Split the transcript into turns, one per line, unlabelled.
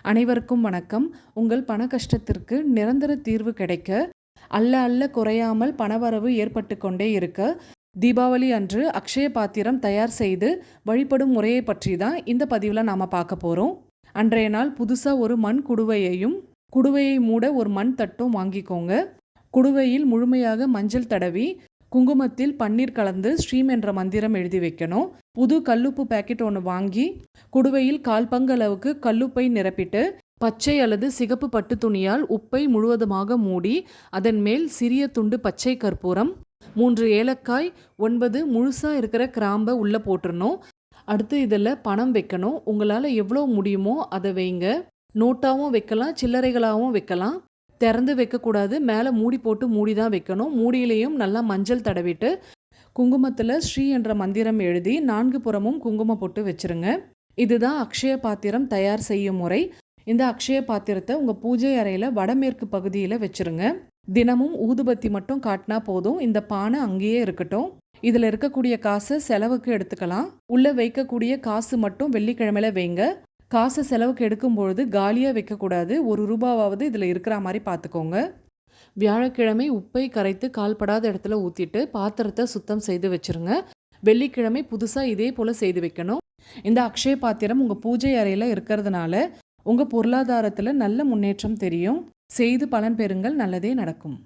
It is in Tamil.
அனைவருக்கும் வணக்கம். உங்கள் பண கஷ்டத்திற்கு நிரந்தர தீர்வு கிடைக்க, அல்ல அல்ல குறையாமல் பணவரவு ஏற்பட்டு கொண்டே இருக்க, தீபாவளி அன்று அக்ஷய பாத்திரம் தயார் செய்து வழிபடும் முறையை பற்றி தான் இந்த பதிவில் நாம் பார்க்க போகிறோம். அன்றைய நாள் புதுசாக ஒரு மண் குடுவையையும் குடுவையை மூட ஒரு மண் தட்டும் வாங்கிக்கோங்க. குடுவையில் முழுமையாக மஞ்சள் தடவி குங்குமத்தில் பன்னீர் கலந்து ஸ்ரீம் என்ற மந்திரம் எழுதி வைக்கணும். புது கல்லுப்பு பேக்கெட் ஒன்று வாங்கி குடுவையில் 1/4 பங்கு அளவுக்கு கல்லுப்பை நிரப்பிட்டு பச்சை அல்லது சிகப்பு பட்டு துணியால் உப்பை முழுவதுமாக மூடி அதன் மேல் சிறிய துண்டு பச்சை கற்பூரம், 3 ஏலக்காய், 9 முழுசாக இருக்கிற கிராம்பை உள்ளே போட்டுடணும். அடுத்து இதில் பணம் வைக்கணும். உங்களால் எவ்வளோ முடியுமோ அதை வைங்க. நோட்டாகவும் வைக்கலாம், சில்லறைகளாகவும் வைக்கலாம். திறந்து வைக்கக்கூடாது, மேலே மூடி போட்டு மூடி தான் வைக்கணும். மூடியிலையும் நல்லா மஞ்சள் தடவிட்டு குங்குமத்தில் ஸ்ரீ என்ற மந்திரம் எழுதி 4 புறமும் குங்குமம் போட்டு வச்சுருங்க. இதுதான் அக்ஷய பாத்திரம் தயார் செய்யும் முறை. இந்த அக்ஷய பாத்திரத்தை உங்கள் பூஜை அறையில் வடமேற்கு பகுதியில் வச்சுருங்க. தினமும் ஊதுபத்தி மட்டும் காட்டினா போதும். இந்த பானை அங்கேயே இருக்கட்டும். இதில் இருக்கக்கூடிய காசை செலவுக்கு எடுத்துக்கலாம். உள்ளே வைக்கக்கூடிய காசு மட்டும் வெள்ளிக்கிழமையில வைங்க. காசை செலவுக்கு எடுக்கும்பொழுது காலியாக வைக்கக்கூடாது. 1 ரூபாவாவது இதில் இருக்கிற மாதிரி பார்த்துக்கோங்க. வியாழக்கிழமை உப்பை கரைத்து கால்படாத இடத்துல ஊற்றிட்டு பாத்திரத்தை சுத்தம் செய்து வச்சுருங்க. வெள்ளிக்கிழமை புதுசாக இதே போல் செய்து வைக்கணும். இந்த அக்ஷய பாத்திரம் உங்கள் பூஜை அறையில் இருக்கிறதுனால உங்கள் பொருளாதாரத்தில் நல்ல முன்னேற்றம் தெரியும். செய்து பலன் பெறுங்கள். நல்லதே நடக்கும்.